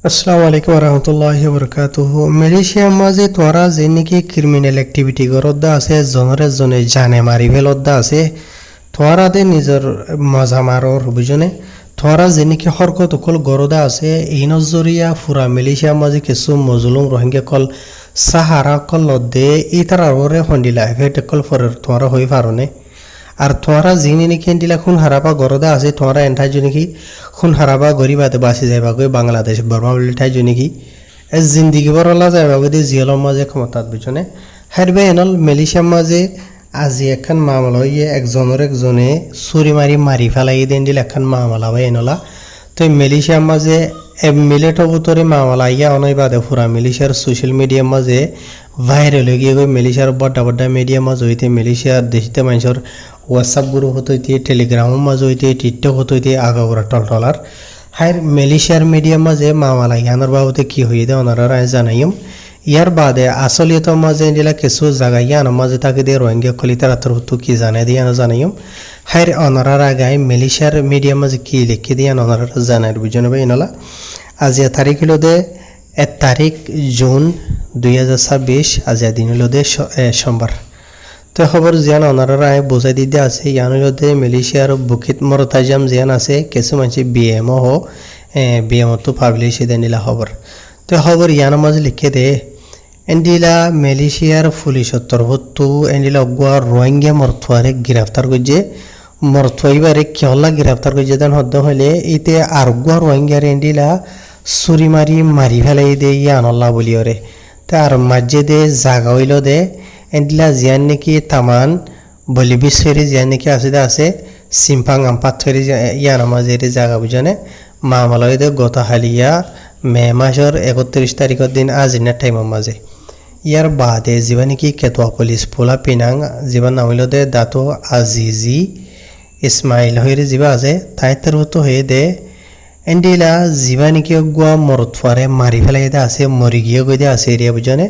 আসসালামু আলাইকুম রহমতুল্লাহি বরকাতুহু। মালয়েশিয়ার মাঝে তোরা যে নাকি ক্রিমিনাল অ্যাক্টিভিটি করদ্দা আছে জনরে জনে জানে মারি ফেলদ্দা আছে তোরা দে নিজের মজা মারর বুঝনে তোরা যে নাকি হরকত কল গরদা আছে এই নজরিয়া ফুরা মালয়েশিয়ার মাঝে কিছু মজলুম রোহিঙ্গা কল সাহারা কল লদ্দে এই তারা ওরে হন্ডিলা এফেক্ট কল ফরের তোরা হই পারনে আর তোরা জিনি নাকি এন্ডিলা খুন হারাবা গরদা আছে তোরা এন্ঠাই জুনিকি খুন হারাবা গরিবাতে বাঁচি যাইবা গই বাংলাদেশ বর্মা বলিঠাই জুনিকি এ জিন্দিগি বরলা যাইবা গই জিয়লর মাঝে ক্ষমতাত বুঝনে হারবে এনল মালয়েশিয়ার মাঝে আজি এখন মামলা হইয়ে একজনে চুরি মারি ফেলাই দেন্ডিল এখন মামলা হয় এনলা তো মালয়েশিয়ার মাঝে মিলেট বুতরে মামলা ইয়া অনই বাদে ফুরা মালয়েশিয়ার সোশ্যাল মিডিয়ার মাঝে ভাইরাল হয়ে গিয়ে গই মালয়েশিয়ার বড় মিডিয়ার মাঝে হইতে মালয়েশিয়ার দেশতে মানুষের হোয়াটসঅ্যাপ গ্রুপ হতে হইতে টেলিগ্রামের মাঝে হইতে টিকটক হতে হইতে আগাগোড়া টলটলার হাইর মালয়েশিয়ার মিডিয়ার মাঝে মামলা ইয়ানোর বাবদে কি হয়ে দেয় ওনারা জানাইম ইয়ার বাদে আসলিয়ত মাঝে দিলা কিছু জায়গা ইয়ানোর মাঝে তাকে দিয়ে রোহিঙ্গা খলিতার আতর হতো কি জানাই দিয়ে জানাইম হাইর ওনারার আগায় মালয়েশিয়ার মিডিয়ার মাঝে কি লিখে দিয়ে ওনারা জানাই বুঝনে ভাই এনলা আজ তারিখ হলো দে 1 তারিখ জুন 2026 আজ দিন হলো দে সোমবার তো খবর জিয়ান ওনারা বোঝাই দিতে আছে ইয়ানোতে মালয়েশিয়ার বুকিত মরতাজাম জিয়ান আছে কিছু মানুষ বিএমও হো বিএমও তো পাবলিশ দেন দিলা খবর তো খবর ইয়ানোর মাঝে লিখে দে এন্ডিলা মালয়েশিয়ার পুলিশের তরফতো এন্ডিলা অগুয়া রোহিঙ্গা মরথুয়ারে গ্রেফতার করছে মরথুয়াইবারে কেহলা গ্রেফতার করছে দেন হদ্দ হইলে এতে আর অগুয়া রোহিঙ্গার এন্ডিলা চুরি মারি ফেলাই দে ইয়ানল্লা বলিওরে তার মাঝে দে জাগা হইল দে এন্ডিলা জিয়ান নাকি তামান বলি বিশ্বরে জিয়ান নাকি আছে সিম্পাং পাথরে ইয়ানোর মাঝে জাগা বুঝনে মামলা হইতে গত হালিয়া মে মাসের 31 তারিখের দিন আজিনার টাইমের মাঝে ইয়ার বাদে যিবা নাকি কেতোয়া পুলিশ পোলা পিনাং যিবা নাম হইল দে দাতো আজিজি ইসমাইল হইরে যিবা আছে তাই তরফতো হয়ে দে এন্ডিলা যিবা নাকি গুয়া মরতফারে মারি ফেলাই দে আছে মরি গিয়ে গই দে আছে এরিয়া বুঝনে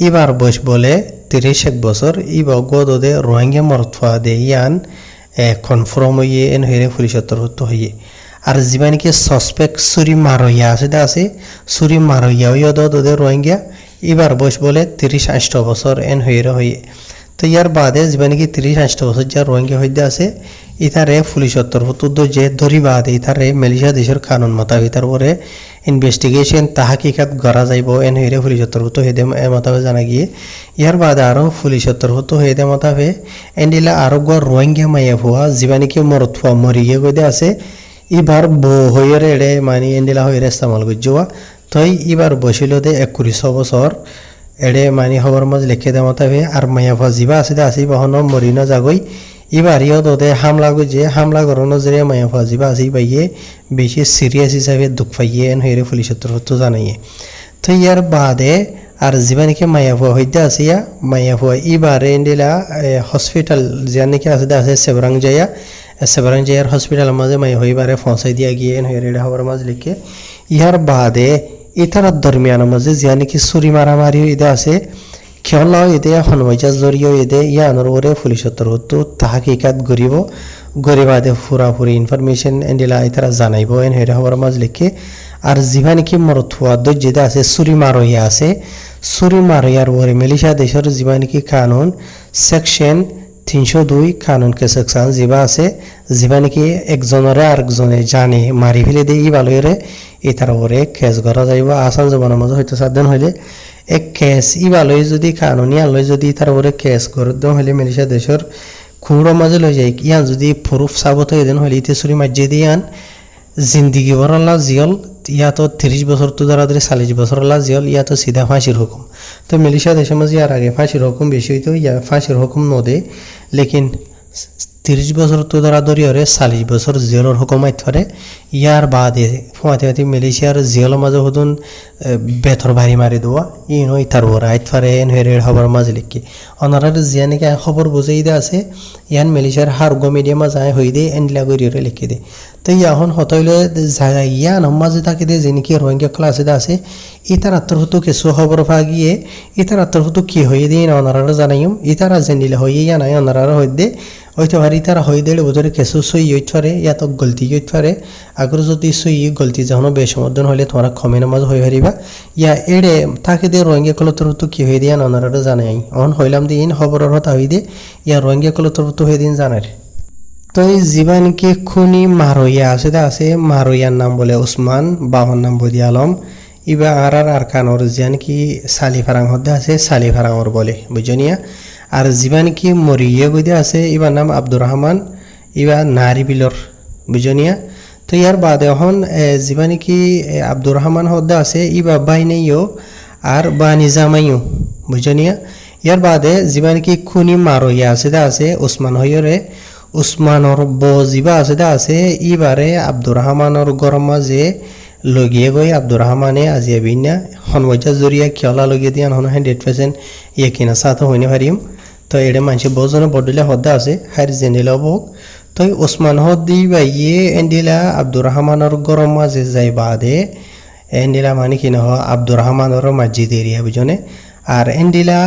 এবার বয়স বলে 31 বছর ইবা গদে রোহিঙ্গা মরতফা দে ইয়ান কনফার্ম হইয়ে এন হইরে পুলিশের তরফতো হইয়ে আর যিবা নাকি সসপেক্ট চুরি মারইয়া আছে চুরি মারইয়া হইয়া দে রোহিঙ্গা এবার বয়স বলে 30-8 বছর এন হইরে হইয়ে তো ইয়ার বাদে যিবা নাকি 30-8 বছর যা রোহিঙ্গা হইতে আছে ইতারে পুলিশের তরফতো যে ধরি বাদে ইতারে মালয়েশিয়া দেশের কানুন মোতাবেক তারপরে ইনভেস্টিগেশন তাহাকিকাত করা যাইব এন হইরে পুলিশের তরফতো হয়ে দে মোতাবেক জানা গিয়ে ইয়ার বাদে আরও পুলিশের তরফতো হয়ে দে মোতাবেক এন্ডিলা আরো রোহিঙ্গা মাইয়া ভুয়া যিবা নাকি মরথুয়া মরি গিয়ে গই আছে এবার হইরে এড়ে মানে এন্ডিলা হইরে ইস্তেমাল করছোয়া তই এবার বসিল দে 21 বছর এড়ে মানে খবর মাঝ লিখে দে মতাবে আর মাইয়া ভুয়া যিবা আছে বহন মরি না যাগই এবার ইয় দে হামলা করছে হামলা করানো যে মাইয়া ভুয়া যিবা আছে পাইয়ে বেশি সিরিয়াস হিসাবে দুঃখ পাইয়ে এন হইরে পুলিশের তরফতো জানাইয়ে তো ইয়ার বাদে আর যিবা নাকি মাইয়া ভুয়া হইতে আছে মাইয়া ভুয়া এবারে এন্ডিলা হসপিটাল যা নাকি আছে সেবরাং জায়ার হসপিটালের মাঝে মাই হইবারে পৌঁছাই দিয়া গিয়ে এন হইরে খবর মাঝ লিখে ইয়ার বাদে ইতারার দরমিয়ানের মাঝে যা নাকি চুরি মারামারি হইতে আছে খেলাও এতে হনমাইজাজ জড়িয়ে এতে ইয়ানোর ওরে পুলিশের তরফতো তাহাকিকাত গরিবাদে ফুরাফুরি ইনফরমেশন এন্ডিলা ইতারা জানাইব এন হইরে খবর মাঝ লিখে আর যিবা নাকি মরথুয়া যেটা আছে চুরি মারইয়া আছে চুরি মারইয়ার ওরে মালয়েশিয়া দেশের যিবা নাকি কানুন সেকশন 302 কানুন কে সেকশন যিবা আছে যিবা নাকি একজনরে আরেকজনে জানে মারি ফেলে দিয়ে ই ভালোরে এটার ওরে কেস করা যাইব আসাম জমানার মাঝে হয়তো সাবধান হইলে এক কেস ই ভালোই যদি কানুনি আলোয় যদি তার ওরে কেস করে দেওয়া হইলে মালয়েশিয়া দেশের খুঁড়ো মাঝে লই যায় ইয়ান যদি প্রুফ সাবত হয়ে দেন হইলে ইতে চুরি মাঝে দিয়ে আন জিন্দিগি ভরলা জিয়ল ইয়া তো 30 বছর তো ধরা 40 বছর জিয়ল ইয়া তো সিধা ফাঁসির হুকুম তো মালয়েশিয়া দেশের মাঝে আর আগে ফাঁসির হুকুম বেশি হইতো ইয়া ফাঁসির হুকুম নদে লেকিন 30 বছর তো ধরা ধরিয়রে 40 বছর জেলের হুকুম আইতে পারে ইয়ার বাদে ফুয়াতে মালয়েশিয়ার জেলের মাঝে হতুন বেতর বাড়ি মারি দেওয়া ই নই তার ওরা আইতে পারে এন হেরে খবর মাঝে লিখি অনারার জিয়া নাকি খবর বুঝাই দে আছে ইয়ান মালয়েশিয়ার হারগো মিডিয়া মাঝে হই দে এনলা করিয়রে লিখি দে তো এখন হতইলে জায়গা ইয়ান মাঝে থাকে দে যে নাকি রোহিঙ্গা ক্লাসে আছে ইতার আত্মহত কিছু খবর পা গিয়ে ইতার আত্মহত কি হয়ে দিয়ে অনারার জানাইম ইতারা জেনিলে হয়ে ইয়া নাই অনারার হই দে হইতে পারি তারা হই দেড় বছরে কেসু সই হইতে পারে ইয়াত গলতি হইতে পারে আগর যদি সই গলতি যখন বেসমর্দন হলে তোমরা কমে নামাজ হয়ে পারিবা ইয়া এড়ে তাকে দিয়ে রোহিঙ্গা কলতর তো কি হয়ে দিয়া ননারা জানাই অন হইলাম দিন খবরের হতা হই দিয়ে ইয়া রোহিঙ্গা কলতর তো হয়ে দিন জানার তো এই জীবানকে খুনি মারইয়া আছে মারইয়ার নাম বলে উসমান বাবার নাম বদি আলম ইবা আর কানর জিয়ান কি সালিফারাং হদ্দে আছে সালিফারাঙর বলে বুঝনিয়া আর জীবান কি মরিয়ে বইদে আছে ইবার নাম আব্দুর রহমান ইবা নারী বিলর বুঝনিয়া তো ইয়ার বাদে এখন জীবানি কি আব্দুর রহমান হদ্দে আছে ইবা বাইনেইও আর বানি জামাইও বুঝনিয়া ইয়ার বাদে জীবান কি খুনি মারইয়া আছে উসমান হইরে উসমানর বজিবা আছে ইবারে আব্দুর রহমানর গরম মাঝে লগিয়ে গই আব্দুর রহমানে আজিয়া বিনা হনমজা জরিয়া খেলা লগিয়ে দিয়ান হন 100% ইয়ে কিনা সাথে হইনে পারিম তো এডে মানুষে বহুজনে বদলে হদ্দা আছে হার জেনেলা বক তো ওসমান হদ্দি বা ইয়ে এন্ডিলা আব্দুর রহমানর গরম মাঝে যাই বাদে এন্ডিলা মানে কিনা হ আব্দুর রহমানর মসজিদ এরিয়া বুঝনে আর এন্ডিলা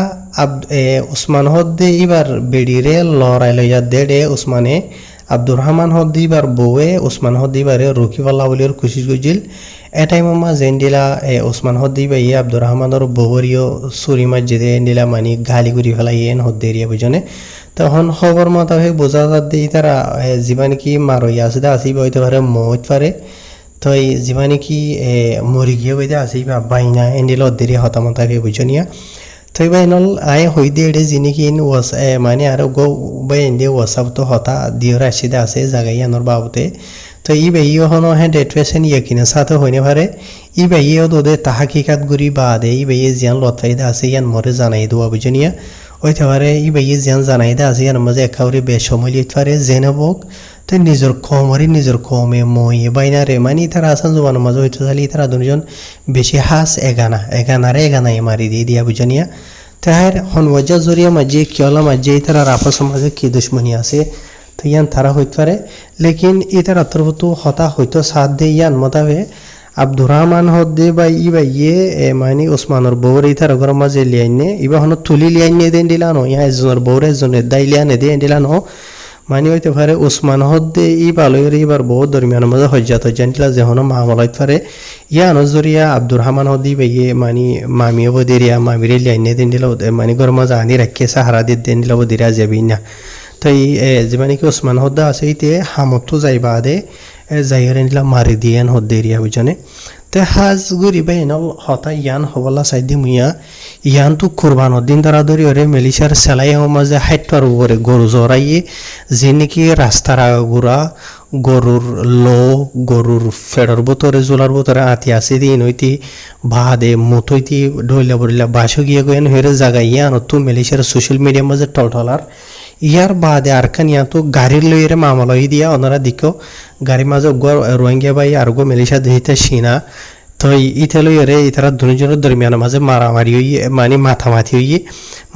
ওসমান হদ্দি এবার বেডিরে লড়াই লইয়া দেড়ে ওসমানে আব্দুর রহমান হদ্দি এবার বউয়ে ওসমান হদ্দি এবারে রুকিবাল্লা বলির খুশি গুজিল এটাই মামা জেন্ডিলা ওসমান হদ্দি বা ইয়ে আব্দুর রহমানের বউরিও সুরি মসজিদে এন্ডিলা মানে গালি গুড়ি ফেলাই এন হদ্দি এরিয়া বুঝনে তখন খবর মোতাবেক বোঝা যাতে তারা জীবান কি মারইয়া আছে আসিব হইতে পারে মত পারে তো এই জীবানি কি মরি গিয়ে বইতে আসি বা বাইনা এন্ডিলা অদ্দেরি হতামতাকে বুঝনিয়া তো এই বাইনল আয় হই দিয়ে এডে যিনি কি ওয়াস মানে আর গো বাই এন্ডে ওয়াসাব তো হতা দিয়ে রাশিদে আছে জাগাই আনর বাবুতে তো ই বাইও হনো হ্যাঁ ডেট্রেশন ইয়ে কিনা সাথে হইনে পারে ই বাইও তোদের তাহাকিকাত গুড়ি বা দে ই বাইয়ে জিয়ান লতাইদা আছে ইয়ান মরে জানাই দেওয়া বুঝনিয়া হইতে পারে ই বাইয়ে জিয়ান জানাই দা আছে ইয়ার মাঝে একেবারে বেসময় লিখতে পারে জেনেবক তো নিজের নিজের কমে মই বাইনারে মানে তারা আসান জোবানোর মাঝে হইতে চালি তারা দুজন বেশি হাস এগানায় মারি দিয়ে দিয়া বুঝনিয়া তাহার হনওয়াজা জরিয়া মাঝে কিয়লা মাঝে তারা রাফা সমাজে কি দুশ্মনী আছে তো ইয়ান তারা হইতে পারে লেকিন ইতার অন্তর্ভুক্ত হতা হইতো সাথ দে ইয়ান মোতাবে আব্দুর রহমান হদ্দে বা ইয়ে মানে ওসমানের বউর ইতার ঘর মাঝে লিয়াইনে ইবা হন তুলি লিয়াইনে দেন দিলানো ইয়া একজনের বউর একজনের দাই লিয়ানে দেন দিলানো মানে হইতে পারে উসমান হদ্দে ই বালয়ের এবার বহুত দরমিয়ানের মাঝে হজ্জাত জানটিলা যে হন মামলা হইতে পারে ইয়া নজরিয়া আব্দুর রহমান হদ্দি বাইয়ে মানে মামিও বদিরিয়া মামিরে লিয়াইনে দেন দিলা মানে ঘর মাঝে আনি রাখে সাহারা দিয়ে দেন দিলা বদিরা যাবি না তো এই যে মানে কি ওসমান হদ্দা আছে ইতে হামতো যাই বাদে যাইরে নিলা মারি দিয়েন হদ্দে এরিয়া বুঝনে তো হাজ গুড়ি বাই নল হতা ইয়ান হবলা সাইদি মুইয়া ইয়ান তো কুরবানোর দিন তারা ধরি ওরে মেলিশার সেলাই মাঝে হাইটবার উপরে গরু জড়াইয়ে যে নাকি রাস্তার আগুরা গরুর গরুর ফেডর বোতরে জোলার বোতরে আতি আছে দিন হইতি বাদে মতইতি ঢইলা বড়িলা বাসো গিয়ে গেন হেরে জায়গায় ইয়ান তো মেলিশার সোশ্যাল মিডিয়ার মাঝে টলটলার ইয়ার বাদে আরখান ইয়া তো গাড়ির লইরে মামলা দিয়া ওনারা দিকেও গাড়ির মাঝে রোহিঙ্গা বাই আর গো মেলিশা দিতে সিনা তো ইতে লইরে ইতারা দুজনের দরমিয়ানের মাঝে মারামারি হইয়ে মানে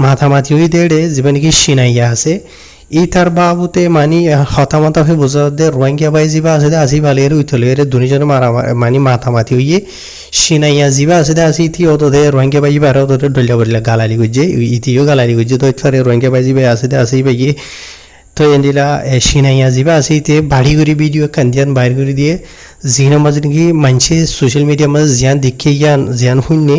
মাথামাতি হই দেড়ে যে নাকি সিনাইয়া আছে ই তার বাবুতে মানে হতামতা হয়ে বোঝা দে রোহিঙ্গা বাই যিবা আছে আসি ভালের উইথলের দুজনে মানে মাথামাতি হইয়ে সিনাইয়া যিবা আছে আসি ইতি ওদের রোহিঙ্গা বাই বারে ওদের ডলিয়া বলিলা গালালি গুজে ইতিও গালালি গুজে তো ইতফারে রোহিঙ্গা বাই যিবা আছে আসি বাইয়ে তো এন্ডিলা সিনাইয়া যিবা আছে ইতে বাড়ি করে ভিডিও কান্দিয়ান বাইর করে দিয়ে জিনের মাঝে নাকি মানুষে সোশ্যাল মিডিয়ার মাঝে জিয়ান দেখে জিয়ান শুননি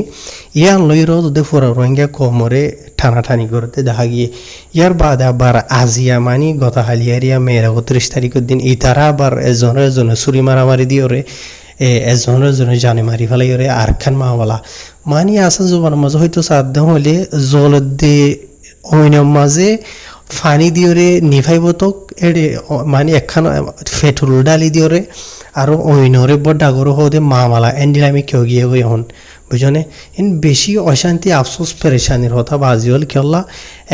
ইয়ান লইরও তোদের পুরা রোহিঙ্গা কমরে টানাটানি করতে দেখা গিয়ে ইয়ার বাদ আবার আজিয়া মানি গতকালিয়ারিয়া মেয়েরা ৩০ তারিখের দিন ইতারা আবার এজনে চুরি মারামারি দিয়ে ওরে এজনে জানে মারি ফেলাই ওরে আরখান মাওয়ালা মানি আসা জোবার মাঝে হয়তো সাধ্য হলে জল দিয়ে অইনের মাঝে ফানি দিওরে নিভাইব তো এড়ে মানে একখান পেট্রোল ডালি দিওরে আর অইনরে বড় ডাগর হতে মামালা এন্ডিল আমি কেউ গিয়ে গই হন বুঝনে ইন বেশি অশান্তি আফসোস পেরেশানির হতা বাজি হল কেলা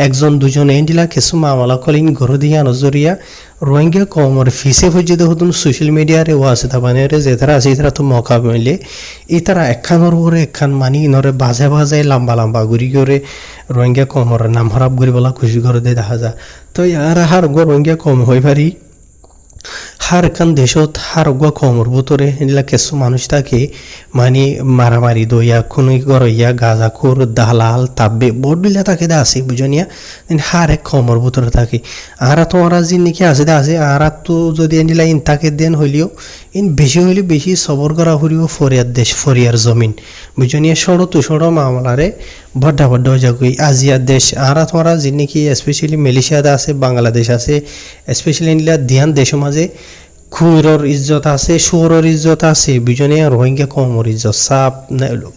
একজন দুজন এন্ডিলা কিছু মামলা কলিন ঘর দিয়া নজরিয়া রোহিঙ্গা কমর ফিসে ফুজিতে হতুন সোশ্যাল মিডিয়ারে ও আছে তাবানে যে তারা আছে তারা তো মকা মিলে এই তারা একখানোর উপরে একখান মানি ইনরে বাজে লম্বা ঘুরি করে রোহিঙ্গা কমর নাম খারাপ করি বলা খুশি করে দেখা যা তো ইয়ার হার গো রোহিঙ্গা কম হয়ে পারি হার কান দেশত হার গা কমর ভিতরে এগুলা কিছু মানুষ থাকে মানে মারামারি দইয়া খুনি গরইয়া গাঁজাখোর দালাল তাব্বে বড়বিলা থাকে দা আছে বুঝনিয়া হার এক কমর ভিতরে থাকে আর তো ওরা যে নাকি আছে দা আছে আর তো যদি এগুলা ইন তাকে দেন হইলেও ইন বেশি হইলে বেশি সবর করা হইলেও ফরিয়ার দেশ ফরিয়ার জমিন বুঝনিয়া সড়ো তো সড়ো মামলারে বড্ডা বড্ডা জাগুই আজিয়ার দেশ আর তো ওরা যে নাকি স্পেশালি মালয়েশিয়াতে আছে বাংলাদেশ আছে স্পেশালি এগুলা ধ্যান দেশ মাঝে খুইরর ইজ্জত আছে সুরর ইজ্জত আছে বিজনে রোহিঙ্গা কমর ইজ্জত সাপ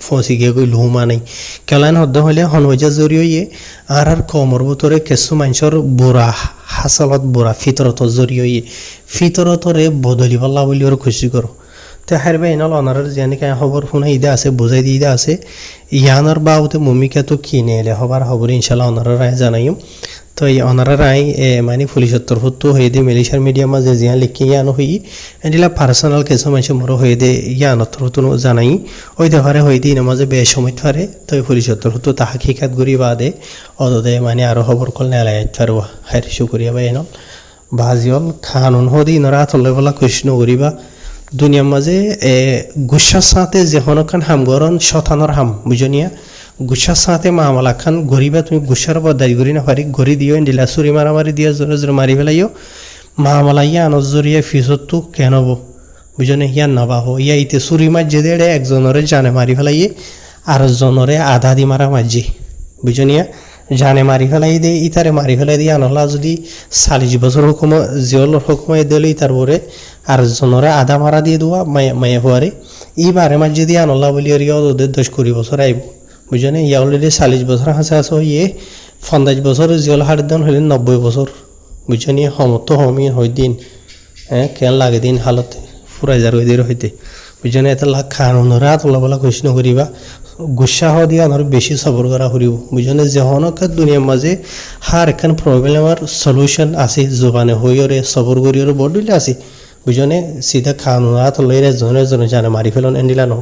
ফসি গিয়ে গই লুমা নাই কেলান হদ্দ হইলে হনওয়াজা জড়িয়ে আর কমর ভিতরে কিছু মানুষের বুড়া হাসালত বুড়া ফিতরত জড়িয়ে ফিতরতরে বদলি পাল্লা বলি ওর খুশি করো তো হারবে এনাল অনারের জানি কে খবর ফোনা ইদা আছে বুঝাই দিয়ে ইদা আছে ইয়ানার বাউতে মমিকা তো কিনে এলে হবার খবর ইনশাল্লাহ অনারের রায় জানাইম তো এই অনারা রায় মানে পুলিশের তরফতো হয়ে দিয়ে মালয়েশিয়ার মিডিয়া মাঝে জিয়া লিখি ইয়ানো হই এদিলা পার্সোনাল কিছু মানুষ মরো হয়ে দে ইয়ানোর তরফতো জানাই ওই দেখারে হয়ে দিয়ে মাঝে বে সময় ফারে তো পুলিশের তরফতো তাহা খিকাত করি বাদে অদে মানে আরো খবর কল নেলাই ফারো হারি শুকরিয়া বা এনল বাজিল খানুন হদি নরা তলে বলা কৃষ্ণ করিবা দুনিয়ার মাঝে গুসার সাথে যে হনখান হামগরন শতানোর হাম বুঝনিয়া গুসার সাথে মামলা খান গরিবা তুমি গুসার বদাই গরি না পারি গড়ি দিও দিলা চুরি মারামারি দিয়া জোরে জোরে মারি ফেলাইও মামলা ইয়া আনর জরিয়ে ফিসত তো কেন হবো বুঝনে ইয়া নবাহ ইয়া ইতে চুরি মার যে দেড়ে একজনরে জানে মারি ফেলাইয়ে আর জনরে আধা দি মারা মারজি বুঝনিয়া জানে মারি ফেলাই দে ইতারে মারি ফেলাই দিয়ে আনলা যদি 40 বছর হুকুম জিয়ল হুকুমাই দিলে তারপরে আর জনরে আধা মারা দিয়ে দেওয়া মায়া হওয়ারে ইবারে মার যদি আনলা বলি ওরিয়া ওদের 10-20 বছর আইব বুঝনে ইয়া অলরেডি 40 বছর হাসে আছে ইয়ে 50 বছর জিয়ল হার দিন হইলে 90 বছর বুঝনি সমত হমি হই দিন কেন লাগে দিন হালতে ফুরাই যার ওই দিয়ে হইতে বুঝনে এটা লাখ খানুনরা তোলা বলা কৃষ্ণ করিবা গুসা হওয়া দিয়ে আনার বেশি সবর করা করিব বুঝনে যেহনকার দুনিয়ার মাঝে হার এখান প্রবলেমের সলিউশন আছে জোবানে হইরে সবর করিওর বড় আছে বুঝনে সিধা খানুনরা তোলাই জনে জনে জানে মারি ফেলন এন্ডিলা ন